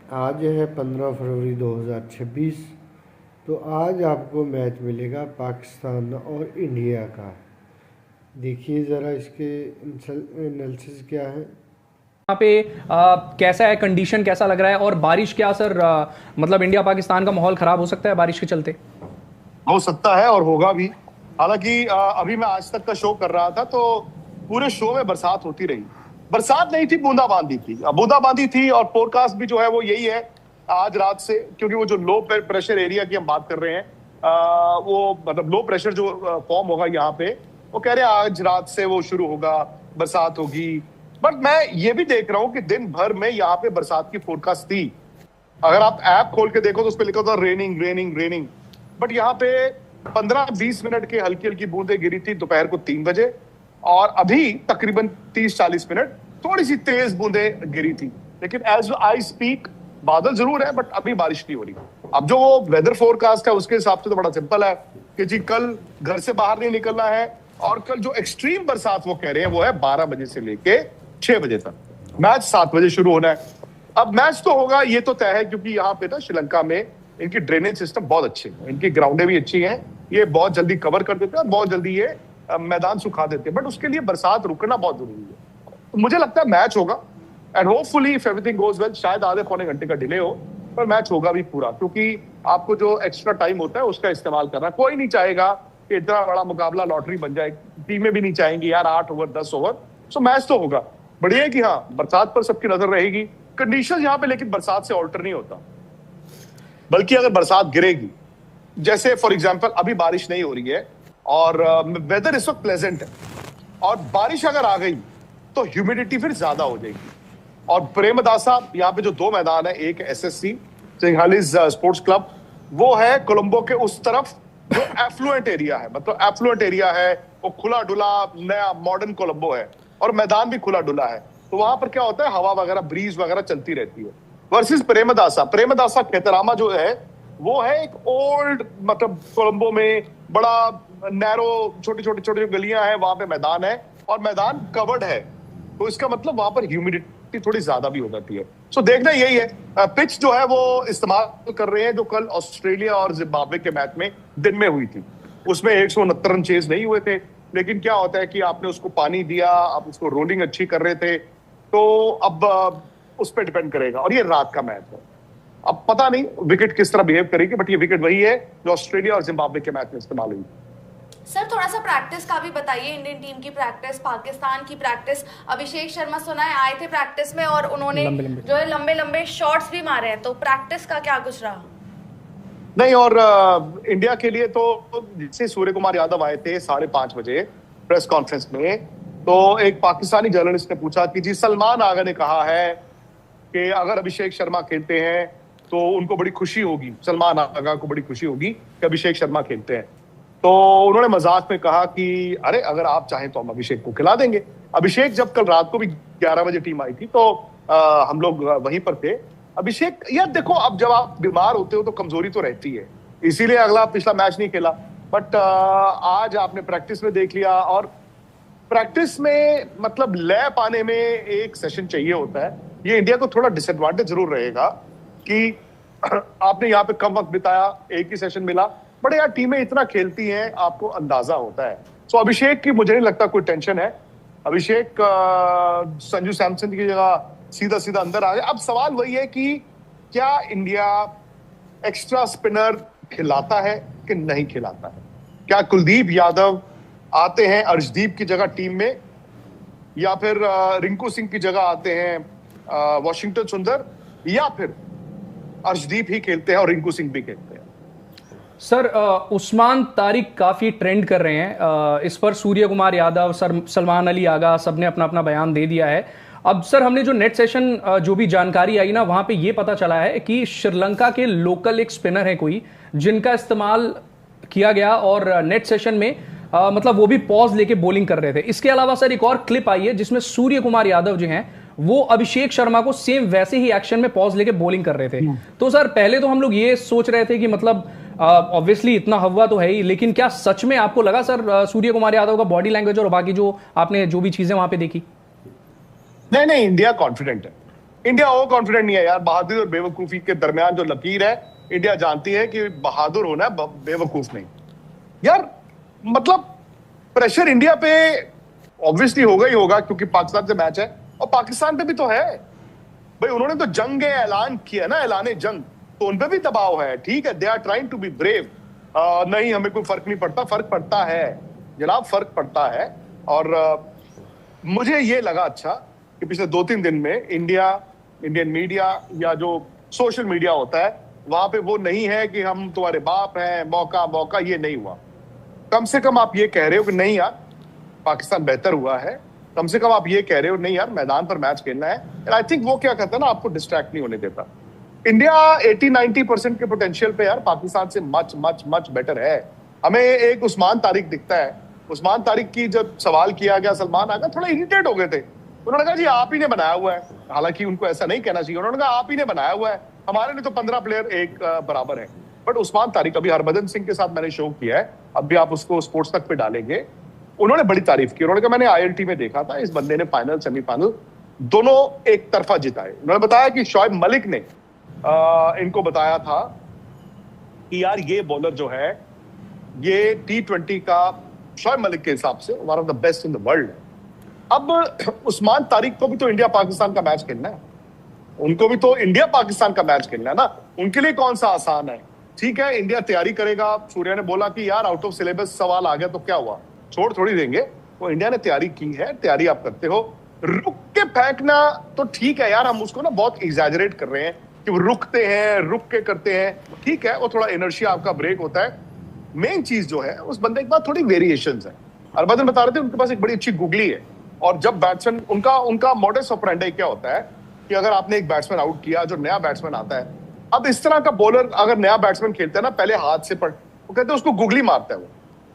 आज है 15 फरवरी 2026। तो आज आपको मैच मिलेगा पाकिस्तान और इंडिया का। देखिए ज़रा इसके एनालिसिस क्या है। यहाँ पे कैसा है, कंडीशन कैसा लग रहा है, और बारिश क्या सर, मतलब इंडिया पाकिस्तान का माहौल खराब हो सकता है बारिश के चलते? हो सकता है और होगा भी। हालांकि अभी मैं आज तक का शो कर रहा था तो पूरे शो में बरसात होती रही। बरसात नहीं थी, बूंदाबांदी थी। बूंदाबांदी थी और फोरकास्ट भी जो है वो यही है आज रात से, क्योंकि वो जो लो प्रेशर एरिया की हम बात कर रहे हैं, वो मतलब लो प्रेशर जो फॉर्म होगा यहाँ पे, वो कह रहे हैं आज रात से वो शुरू होगा, बरसात होगी। बट मैं ये भी देख रहा हूँ कि दिन भर में यहाँ पे बरसात की फोरकास्ट थी। अगर आप ऐप खोल के देखो तो उस पर लिखा होता रेनिंग रेनिंग रेनिंग। बट यहाँ पे 15-20 मिनट के हल्की हल्की बूंदें गिरी थी दोपहर को 3 बजे, और अभी तकरीबन 30-40 मिनट थोड़ी सी तेज बूंदें गिरी थी। लेकिन एज आई स्पीक बादल जरूर है, बट अभी बारिश नहीं हो रही। अब जो वेदर फोरकास्ट है उसके हिसाब से तो बड़ा सिंपल है कि जी कल घर से बाहर नहीं निकलना है, और कल जो एक्सट्रीम बरसात वो कह रहे हैं वो है 12 बजे से लेके 6 बजे तक। मैच 7 बजे शुरू होना है। अब मैच तो होगा, ये तो तय है, क्योंकि यहाँ पे ना श्रीलंका में इनकी ड्रेनेज सिस्टम बहुत अच्छे है, इनकी ग्राउंडें भी अच्छी हैं, ये बहुत जल्दी कवर कर देते हैं और बहुत जल्दी ये मैदान सुखा देते हैं। बट उसके लिए बरसात रुकना बहुत जरूरी है। तो मुझे लगता है मैच होगा, and hopefully if everything goes well शायद आधे पौने घंटे का डिले हो, पर मैच होगा भी पूरा, क्योंकि आपको जो एक्स्ट्रा टाइम होता है उसका इस्तेमाल करना। कोई नहीं चाहेगा कि इतना बड़ा मुकाबला लॉटरी बन जाए, टीमें भी नहीं चाहेंगी यार 8 ओवर 10 ओवर। सो मैच तो होगा। बढ़िया है कि हाँ बरसात पर सबकी नजर रहेगी। कंडीशन यहाँ पे लेकिन बरसात से ऑल्टर नहीं होता, बल्कि अगर बरसात गिरेगी, जैसे फॉर एग्जांपल अभी बारिश नहीं हो रही है और वेदर इस वक्त प्लेजेंट है, और बारिश अगर आ गई तो ह्यूमिडिटी फिर ज्यादा हो जाएगी। और प्रेमदासा यहाँ पे जो 2 मैदान है, एक एसएससी सिंघालीज स्पोर्ट्स क्लब, वो है कोलंबो के उस तरफ जो एफ्लुएंट एरिया है, मतलब एफ्लुएंट एरिया है, वो खुला डुला नया मॉडर्न कोलंबो है, और मैदान भी खुला डुला है। तो वहां पर क्या होता है, हवा वगैरह ब्रीज वगैरह चलती रहती है। वर्सेस प्रेमदासा खेतरामा जो है वो है एक ओल्ड, मतलब कोलंबो में बड़ा नैरो, छोटी छोटी छोटी जो गलियां हैं वहां पे मैदान है, और मैदान कवर्ड है। तो इसका मतलब वहां पर ह्यूमिडिटी थोड़ी ज्यादा भी हो जाती है। सो देखना यही है। पिच जो है वो इस्तेमाल कर रहे हैं जो कल ऑस्ट्रेलिया और जिम्बाब्वे के मैच में दिन में हुई थी। उसमें 169 रन चेज नहीं हुए थे, लेकिन क्या होता है कि आपने उसको पानी दिया, आप उसको रोलिंग अच्छी कर रहे थे, तो अब उस पर डिपेंड करेगा। और ये रात का मैच है, अब पता नहीं विकेट किस तरह बिहेव करेगी, बट ये विकेट वही है जो ऑस्ट्रेलिया और जिम्बाब्वे के मैच में इस्तेमाल हुई। सर थोड़ा सा प्रैक्टिस का भी बताइए, इंडियन टीम की प्रैक्टिस, पाकिस्तान की प्रैक्टिस। अभिषेक शर्मा सुना है आए थे प्रैक्टिस में और उन्होंने जो है लंबे लंबे शॉट्स भी मारे हैं, तो प्रैक्टिस का क्या कुछ रहा? नहीं, और इंडिया के लिए तो जैसे सूर्य कुमार यादव आए थे 5:30 बजे प्रेस कॉन्फ्रेंस में, तो एक पाकिस्तानी जर्नलिस्ट ने पूछा कि जी सलमान आगा ने कहा है कि अगर अभिषेक शर्मा खेलते हैं तो उनको बड़ी खुशी होगी, सलमान आगा को बड़ी खुशी होगी कि अभिषेक शर्मा खेलते हैं। तो उन्होंने मजाक में कहा कि अरे अगर आप चाहें तो हम अभिषेक को खिला देंगे। अभिषेक जब कल रात को भी 11 बजे टीम आई थी तो हम लोग वहीं पर थे। अभिषेक, यार देखो, अब जब आप बीमार होते हो तो कमजोरी तो रहती है, इसीलिए अगला पिछला मैच नहीं खेला। बट आज आपने प्रैक्टिस में देख लिया, और प्रैक्टिस में मतलब लय पाने में एक सेशन चाहिए होता है। ये इंडिया को थोड़ा डिसएडवांटेज जरूर रहेगा कि आपने यहाँ पे कम वक्त बिताया, एक ही सेशन मिला। बट यार टीमें इतना खेलती हैं, आपको अंदाजा होता है। सो अभिषेक की मुझे नहीं लगता कोई टेंशन है। अभिषेक संजू सैमसन की जगह सीधा सीधा अंदर आ गया। अब सवाल वही है कि क्या इंडिया एक्स्ट्रा स्पिनर खिलाता है कि नहीं खिलाता है? क्या कुलदीप यादव आते हैं अर्शदीप की जगह टीम में, या फिर रिंकू सिंह की जगह आते हैं वॉशिंगटन सुंदर, या फिर अर्शदीप ही खेलते हैं और रिंकू सिंह भी खेलते हैं? सर उस्मान तारिक काफी ट्रेंड कर रहे हैं इस पर। सूर्य कुमार यादव, सर सलमान अली आगा, सबने अपना अपना बयान दे दिया है। अब सर हमने जो नेट सेशन जो भी जानकारी आई ना, वहां पे ये पता चला है कि श्रीलंका के लोकल एक स्पिनर है कोई, जिनका इस्तेमाल किया गया और नेट सेशन में मतलब वो भी पॉज लेके बॉलिंग कर रहे थे। इसके अलावा सर एक और क्लिप आई है जिसमें सूर्य कुमार यादव जो हैं वो अभिषेक शर्मा को सेम वैसे ही एक्शन में पॉज लेके बॉलिंग कर रहे थे। तो सर पहले तो हम लोग ये सोच रहे थे कि मतलब ऑब्वियसली इतना हवा तो है ही, लेकिन क्या सच में आपको लगा सर सूर्य कुमार यादव का बॉडी लैंग्वेज और बाकी जो आपने जो भी चीजें वहां पे देखी? नहीं, इंडिया कॉन्फिडेंट है। इंडिया ओवर कॉन्फिडेंट नहीं है यार। बहादुरी और बेवकूफी के दरमियान जो लकीर है, इंडिया जानती है कि बहादुर होना है, बेवकूफ नहीं यार। मतलब प्रेशर इंडिया पे ऑब्वियसली होगा ही होगा, क्योंकि पाकिस्तान से मैच है और पाकिस्तान पे भी तो है भाई। उन्होंने तो जंग ऐलान किया ना, ऐलाने जंग, तो उन पे भी दबाव है। ठीक है, they are trying to be brave. नहीं, हमें कोई फर्क नहीं पड़ता। फर्क पड़ता है जनाब, फर्क पड़ता है। और मुझे ये लगा अच्छा कि पिछले 2-3 दिन में इंडियन मीडिया या जो सोशल मीडिया होता है, वहां पे वो नहीं है कि हम तुम्हारे बाप हैं, मौका ये नहीं हुआ। कम से कम आप ये कह रहे हो कि नहीं यार पाकिस्तान बेहतर हुआ है। कम से कम आप ये कह रहे हो नहीं यार मैदान पर मैच खेलना है। एंड आई थिंक वो क्या कहता है ना, आपको डिस्ट्रैक्ट नहीं होने देता। इंडिया 80-90% के पोटेंशियल पे यार पाकिस्तान से मच मच मच बेटर है। हमें एक उस्मान तारिक दिखता है। उस्मान तारिक की जब सवाल किया गया, सलमान आगा थोड़ा इरिटेट हो गए थे। उन्होंने कहा जी आप ही ने बनाया हुआ है। हालांकि उनको ऐसा नहीं कहना चाहिए, उन्होंने कहा आप ही ने बनाया हुआ है, हमारे लिए तो 15 प्लेयर एक बराबर है। बट उस्मान तारिक, अभी हरभजन सिंह के साथ मैंने शो किया है, अभी आप उसको स्पोर्ट्स तक पे डालेंगे, उन्होंने बड़ी तारीफ की। उन्होंने कहा मैंने ILT में देखा था, इस बंदे ने फाइनल सेमीफाइनल दोनों एक तरफा जिताए। उन्होंने बताया कि शोएब मलिक ने इनको बताया था कि यार ये बॉलर जो है ये T20 का शोएब मलिक के हिसाब से one of the best in the world. अब उस्मान तारिक को भी तो इंडिया पाकिस्तान का मैच खेलना है, उनको भी तो इंडिया पाकिस्तान का मैच खेलना है ना। उनके लिए कौन सा आसान है? ठीक है, इंडिया तैयारी करेगा। सूर्या ने बोला कि यार आउट ऑफ सिलेबस सवाल आ गया तो क्या हुआ, छोड़ थोड़ी देंगे। तो इंडिया ने तैयारी की है, तैयारी आप करते हो। रुक के फेंकना तो ठीक है यार, हम उसको ना बहुत एग्जैजरेट कर रहे हैं कि वो रुकते हैं, रुक के करते हैं। ठीक है, वो थोड़ा इनर्शिया आपका ब्रेक होता है। मेन चीज जो है उस बंदे के पास थोड़ी वेरिएशंस है। हरभजन बता रहे थे उनके पास एक बड़ी अच्छी गुगली है। और जब बैट्समैन उनका मॉडस ऑपरेंडी क्या होता है कि अगर आपने एक बैट्समैन आउट किया, जो नया बैट्समैन आता है, अब इस तरह का बॉलर अगर नया बैट्समैन खेलता है ना, पहले हाथ से वो कहते हैं उसको गुगली मारता है।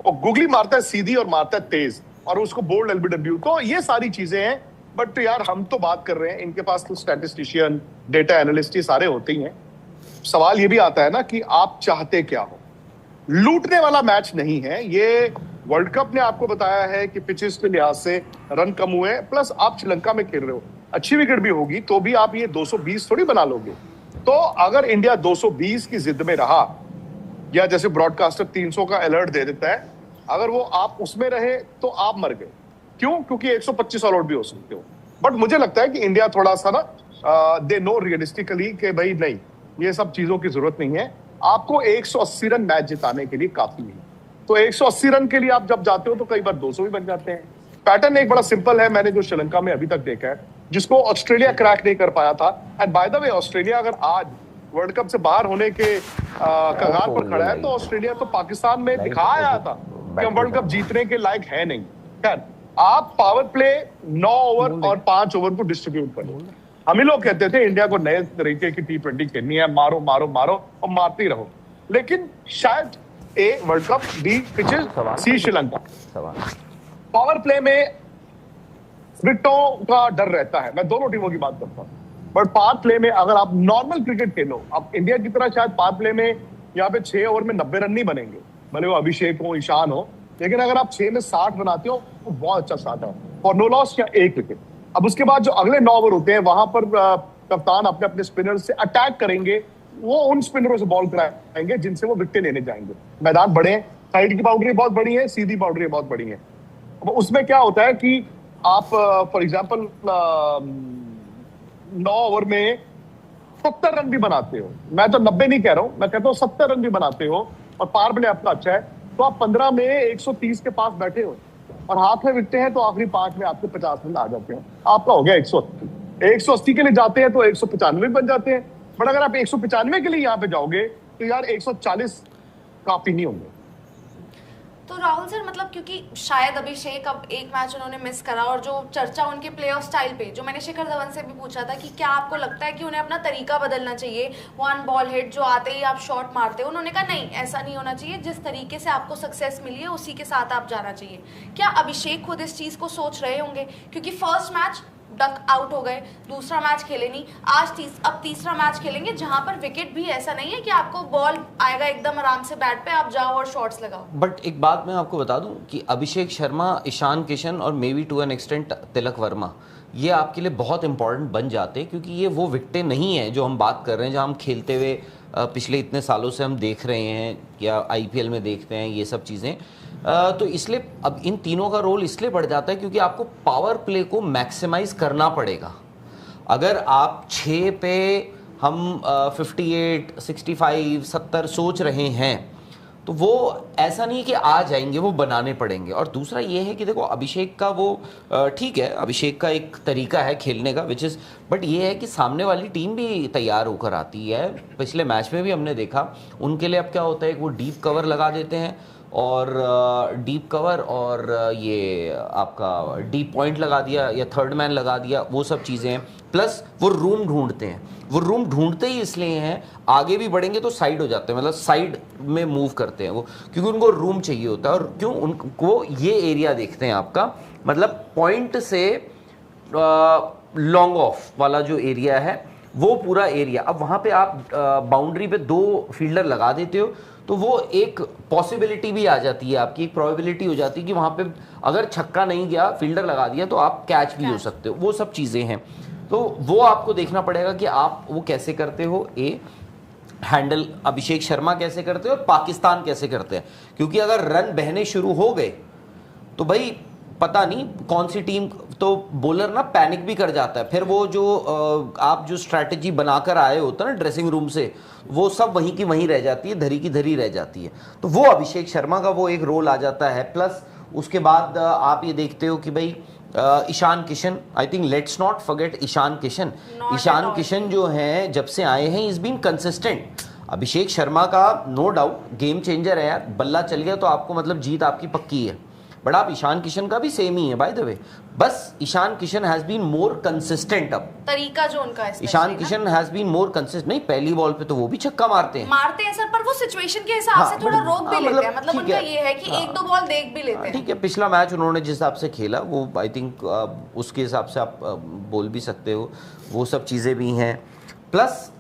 वो गुगली मारता है सीधी और मारता है तेज, और उसको बोल्ड LBW। तो ये सारी चीजें हैं। बट यार हम तो बात कर रहे हैं, इनके पास तो स्टैटिस्टिशियन, डेटा एनालिस्ट ये सारे होते ही हैं। सवाल ये भी आता है ना कि आप चाहते क्या हो। लूटने वाला मैच नहीं है ये। वर्ल्ड कप ने आपको बताया है कि पिचेस के लिहाज से रन कम हुए, प्लस आप श्रीलंका में खेल रहे हो, अच्छी विकेट भी होगी तो भी आप ये 220 थोड़ी बना लोगे। तो अगर इंडिया 220 की जिद में रहा, या जैसे ब्रॉडकास्टर 300 का अलर्ट दे देता है, अगर वो आप उसमें रहे तो आप मर गए। क्यों? क्योंकि 125 ऑल आउट भी हो सकते हो। बट मुझे लगता है कि इंडिया थोड़ा सा ना दे नो रियलिस्टिकली कि भाई नहीं, ये सब चीजों की जरूरत नहीं है। आपको 180 रन मैच जिताने के लिए काफी है। तो 180 रन के लिए आप जब जाते हो तो कई बार 200 भी बन जाते हैं। पैटर्न एक बड़ा सिंपल है, मैंने जो श्रीलंका में अभी तक देखा है, जिसको ऑस्ट्रेलिया क्रैक नहीं कर पाया था। And bye the way, Australia अगर आज वर्ल्ड कप से बाहर होने के कगार पर खड़ा है, तो ऑस्ट्रेलिया तो पाकिस्तान में दिखाया था कि हम वर्ल्ड कप जीतने के लायक है नहीं। खैर, आप पावर प्ले 9 ओवर और 5 ओवर को डिस्ट्रीब्यूट करो। हम ही लोग कहते थे इंडिया को नए तरीके की T20 खेलनी है, मारो मारो मारो और मारती रहो। लेकिन शायद A world cup, B pitches, C Sri Lanka. Power play में विकेटों का डर रहता है, मैं दोनों टीमों की बात करता हूँ। बट पावर प्ले में अगर आप नॉर्मल क्रिकेट खेलो, आप इंडिया की तरह शायद पावर प्ले में यहाँ पे 6 ओवर में 90 रन नहीं बनेंगे, भले वो अभिषेक हो, ईशान हो, लेकिन अगर आप 6 में 60 बनाते हो तो बहुत अच्छा स्टार्ट है फॉर नो लॉस या 1 विकेट। अब उसके बाद जो अगले 9 ओवर होते हैं, वहां पर कप्तान अपने अपने स्पिनर से अटैक करेंगे। वो उन स्पिनरों से बॉल कराएंगे जिनसे वो विकेट लेने जाएंगे। मैदान बड़े हैं, साइड की बाउंड्री बहुत बड़ी है, सीधी बाउंड्री बहुत बड़ी है। उसमें क्या होता है कि आप फॉर एग्जांपल 9 ओवर में 70 रन भी बनाते हो, मैं तो 90 नहीं कह रहा हूं, मैं कहता हूं 70 रन भी बनाते हो, और पावर प्ले आपका अच्छा है, तो आप 15 में 130 के पास बैठे हो, और हाथ में विकटें हैं तो आखिरी 5 में आपके 50 रन आ जाते हैं। आपका हो गया 180। 180 के लिए जाते हैं तो 195 बन जाते हैं। बट अगर आप 195 के लिए यहाँ पे जाओगे तो यार 140 काफी नहीं होंगे। तो राहुल सर, मतलब क्योंकि शायद अभिषेक अब एक मैच उन्होंने मिस करा, और जो चर्चा उनके प्ले ऑफ स्टाइल पे, जो मैंने शिखर धवन से भी पूछा था कि क्या आपको लगता है कि उन्हें अपना तरीका बदलना चाहिए, 1 बॉल हिट जो आते ही आप शॉट मारते हो, उन्होंने कहा नहीं ऐसा नहीं होना चाहिए, जिस तरीके से आपको सक्सेस मिली है उसी के साथ आप जाना चाहिए। क्या अभिषेक खुद इस चीज को सोच रहे होंगे? क्योंकि फर्स्ट मैच डक आउट हो गए, दूसरा मैच खेले नहीं, अब तीसरा मैच खेलेंगे जहां पर विकेट भी ऐसा नहीं है कि आपको बॉल आएगा एकदम आराम से बैट पे आप जाओ और शॉट्स लगाओ। बट एक बात मैं आपको बता दूं कि अभिषेक शर्मा, ईशान किशन और maybe to an extent Tilak Varma, ये आपके लिए बहुत इंपॉर्टेंट बन जाते हैं, क्योंकि ये वो विकेटें नहीं है जो हम बात कर रहे हैं, जो हम खेलते हुए पिछले इतने सालों से हम देख रहे हैं या आईपीएल में देखते हैं ये सब चीज़ें। तो इसलिए अब इन तीनों का रोल इसलिए बढ़ जाता है क्योंकि आपको पावर प्ले को मैक्सिमाइज करना पड़ेगा। अगर आप 6 पे हम 58, 65, 70 सोच रहे हैं तो वो ऐसा नहीं कि आ जाएंगे, वो बनाने पड़ेंगे। और दूसरा ये है कि देखो अभिषेक का वो ठीक है, अभिषेक का एक तरीका है खेलने का विच इज़, बट ये है कि सामने वाली टीम भी तैयार होकर आती है। पिछले मैच में भी हमने देखा उनके लिए अब क्या होता है कि वो डीप कवर लगा देते हैं और डीप कवर और ये आपका डीप पॉइंट लगा दिया या थर्ड मैन लगा दिया, वो सब चीज़ें हैं। प्लस वो रूम ढूंढते हैं, वो रूम ढूंढते ही इसलिए हैं, आगे भी बढ़ेंगे तो साइड हो जाते हैं, मतलब साइड में मूव करते हैं वो, क्योंकि उनको रूम चाहिए होता है। और क्यों उनको ये एरिया देखते हैं आपका, मतलब पॉइंट से लॉन्ग ऑफ वाला जो एरिया है वो पूरा एरिया। अब वहाँ पे आप बाउंड्री पे 2 फील्डर लगा देते हो तो वो एक पॉसिबिलिटी भी आ जाती है, आपकी एक प्रोबेबिलिटी हो जाती है कि वहाँ पे अगर छक्का नहीं गया, फील्डर लगा दिया तो आप कैच भी हो सकते हो। वो सब चीज़ें हैं, तो वो आपको देखना पड़ेगा कि आप वो कैसे करते हो, हैंडल अभिषेक शर्मा कैसे करते हो और पाकिस्तान कैसे करते हैं। क्योंकि अगर रन बहने शुरू हो गए तो भाई पता नहीं कौन सी टीम, तो बॉलर ना पैनिक भी कर जाता है। फिर वो जो आप जो स्ट्रैटेजी बनाकर आए होते हैं ना ड्रेसिंग रूम से, वो सब वहीं की वहीं रह जाती है, धरी की धरी रह जाती है। तो वो अभिषेक शर्मा का वो एक रोल आ जाता है। प्लस उसके बाद आप ये देखते हो कि भाई Ishan Kishan, I think let's not forget Ishan Kishan. Ishan Kishan जो हैं जब से आए हैं is been consistent. Abhishek Sharma का नो डाउट गेम चेंजर है यार, बल्ला चल गया तो आपको मतलब जीत आपकी पक्की है, बट आप ईशान किशन का भी सेम ही है बाय द वे। बस Ishan Kishan has been more consistent. अब तरीका जो उनका है, Ishan Kishan has been more consistent. नहीं, पहली बॉल पे तो वो भी छक्का मारते हैं सर, पर वो सिचुएशन के हिसाब से थोड़ा रोक भी लेते हैं, मतलब उनका ये है कि 1-2 बॉल देख भी लेते हैं। ठीक है, पिछला मैच उन्होंने जिस हिसाब से खेला वो आई थिंक उसके हिसाब से आप बोल भी सकते हो, वो सब चीज़ें भी हैं। प्लस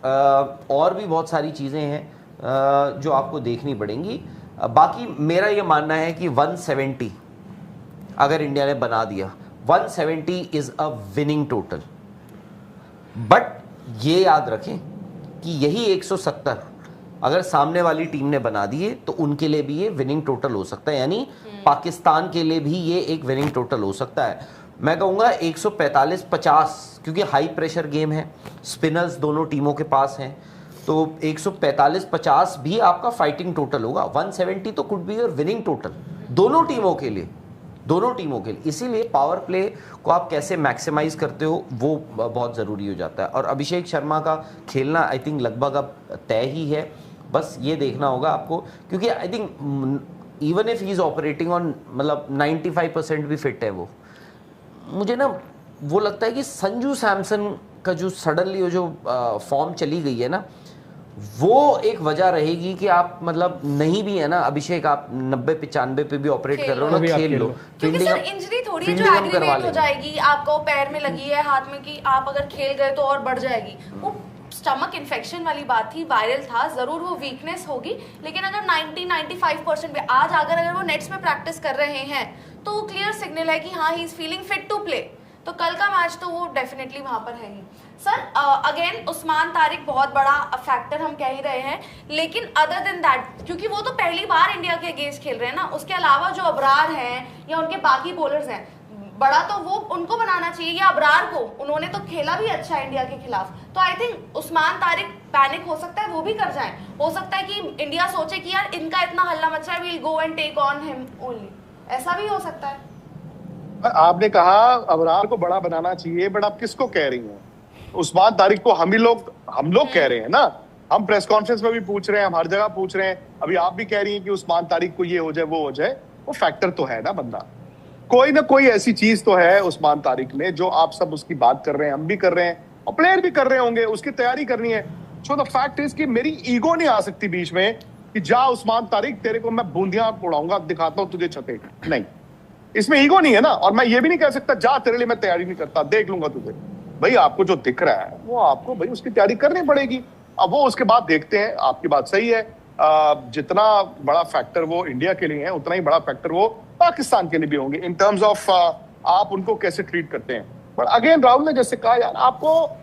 और भी बहुत सारी चीज़ें हैं जो आपको देखनी पड़ेंगी। बाकी मेरा ये मानना है कि 170 अगर इंडिया ने बना दिया, 170 is a winning total. But ये याद रखें कि यही 170 अगर सामने वाली टीम ने बना दिए तो उनके लिए भी ये विनिंग टोटल हो सकता है, यानी पाकिस्तान के लिए भी ये एक विनिंग टोटल हो सकता है। मैं कहूँगा 145-50, क्योंकि हाई प्रेशर गेम है, स्पिनर्स दोनों टीमों के पास हैं, तो 145-50 भी आपका फाइटिंग टोटल होगा। 170 तो could be your winning total दोनों टीमों के लिए, दोनों टीमों के लिए। इसीलिए पावर प्ले को आप कैसे मैक्सिमाइज करते हो वो बहुत ज़रूरी हो जाता है। और अभिषेक शर्मा का खेलना आई थिंक लगभग अब तय ही है, बस ये देखना होगा आपको, क्योंकि I think even if he is operating on, मतलब 95% भी फिट है वो। मुझे ना वो लगता है कि संजू सैमसन का जो सडनली जो फॉर्म चली गई है ना, वो एक वजह रहेगी कि आप मतलब नहीं भी है ना अभिषेक, आप 90-95 पे भी ऑपरेट कर रहे हो ना, खेल लो। क्योंकि सर इंजरी थोड़ी जो एग्रीवेट हो जाएगी, आपको पैर में लगी है, हाथ में, कि आप अगर खेल गए तो और बढ़ जाएगी। वो स्टमक इन्फेक्शन वाली बात थी, वायरल था, जरूर वो वीकनेस होगी, लेकिन अगर 90-95% पे आज अगर वो नेट्स में प्रैक्टिस कर रहे हैं तो वो क्लियर सिग्नल है कि हाँ he is feeling fit to play. तो कल का मैच तो वो डेफिनेटली वहां पर है ही। सर अगेन उस्मान तारिक बहुत बड़ा फैक्टर हम कह ही रहे हैं, लेकिन अदर देन दैट, क्योंकि वो तो पहली बार इंडिया के अगेंस्ट खेल रहे हैं ना, उसके अलावा जो अबरार हैं या उनके बाकी बॉलर्स हैं, बड़ा तो वो उनको बनाना चाहिए, या अबरार को, उन्होंने तो खेला भी अच्छा है इंडिया के खिलाफ। तो I think Usman Tariq panic हो सकता है, वो भी कर जाए, हो सकता है कि इंडिया सोचे कि यार इनका इतना हल्ला मचा है, we will go and take on him only, ऐसा भी हो सकता है। आपने कहा अबरार को बड़ा बनाना चाहिए, बट आप किसको कह रही हैं? उस्मान तारिक को हम लोग कह रहे हैं ना, हम प्रेस कॉन्फ्रेंस में भी पूछ रहे हैं, हम हर जगह पूछ रहे हैं, अभी आप भी कह रही हैं कि उस्मान तारिक को ये हो जाए वो हो जाए। वो फैक्टर तो है ना, बंदा कोई ना कोई ऐसी चीज तो है उस्मान तारिक में, जो आप सब उसकी बात कर रहे हैं, हम भी कर रहे हैं और प्लेयर भी कर रहे होंगे, उसकी तैयारी करनी है। सो द फैक्ट इज कि मेरी ईगो नहीं आ सकती बीच में कि जा उस्मान तारिक, तेरे को मैं बूंदियां उड़ाऊंगा, दिखाता हूं तुझे छते। नहीं, इसमें ईगो नहीं है ना। और मैं ये भी नहीं कह सकता जा तेरे लिए मैं तैयारी नहीं करता, देख लूंगा तुझे। भाई आपको जो दिख रहा है वो आपको भाई उसकी तैयारी करनी पड़ेगी। अब वो उसके बाद देखते हैं। आपकी बात सही है, जितना बड़ा फैक्टर वो इंडिया के लिए है, उतना ही बड़ा फैक्टर वो पाकिस्तान के लिए भी होंगे, इन टर्म्स ऑफ आप उनको कैसे ट्रीट करते हैं। बट अगेन राहुल ने जैसे कहा यार, आपको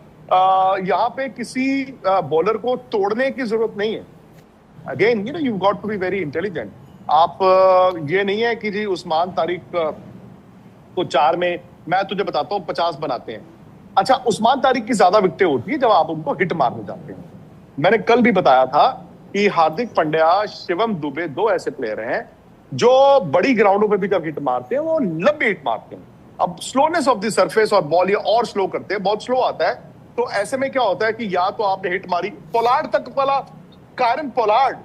यहाँ पे किसी बॉलर को तोड़ने की जरूरत नहीं है। Again you got to be very intelligent. आप ये नहीं है कि जी उस्मान तारिक को 4 में मैं तुझे बताता हूँ 50 बनाते हैं। अच्छा, उस्मान तारिक की ज्यादा विकेटें होती है जब आप उनको हिट मारने जाते हैं। मैंने कल भी बताया था कि हार्दिक पांड्या, शिवम दुबे 2 ऐसे प्लेयर हैं जो बड़ी ग्राउंडों पे भी जब हिट मारते हैं वो लंबी हिट मारते हैं। अब स्लोनेस ऑफ द सरफेस और बॉल ये और स्लो करते हैं, बहुत स्लो आता है। तो ऐसे में क्या होता है कि या तो आपने हिट मारी, पोलार्ड तक वाला, कायरन पोलार्ड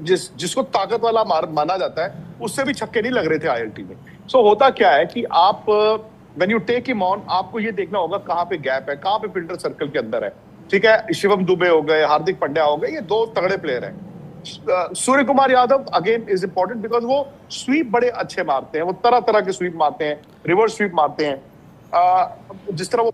जिसको ताकत वाला माना जाता है, उससे भी छक्के नहीं लग रहे थे आईएलटी में। सो होता क्या है कि आप when you take him on, आपको ये देखना होगा कहाँ पे गैप है, कहाँ पे फिल्टर सर्कल के अंदर है। ठीक है, शिवम दुबे हो गए, हार्दिक पांड्या हो गए, ये 2 तगड़े प्लेयर हैं। Surya Kumar Yadav again is important because वो स्वीप बड़े अच्छे मारते हैं, वो तरह तरह के स्वीप मारते हैं, रिवर्स स्वीप मारते हैं। जिस तरह वो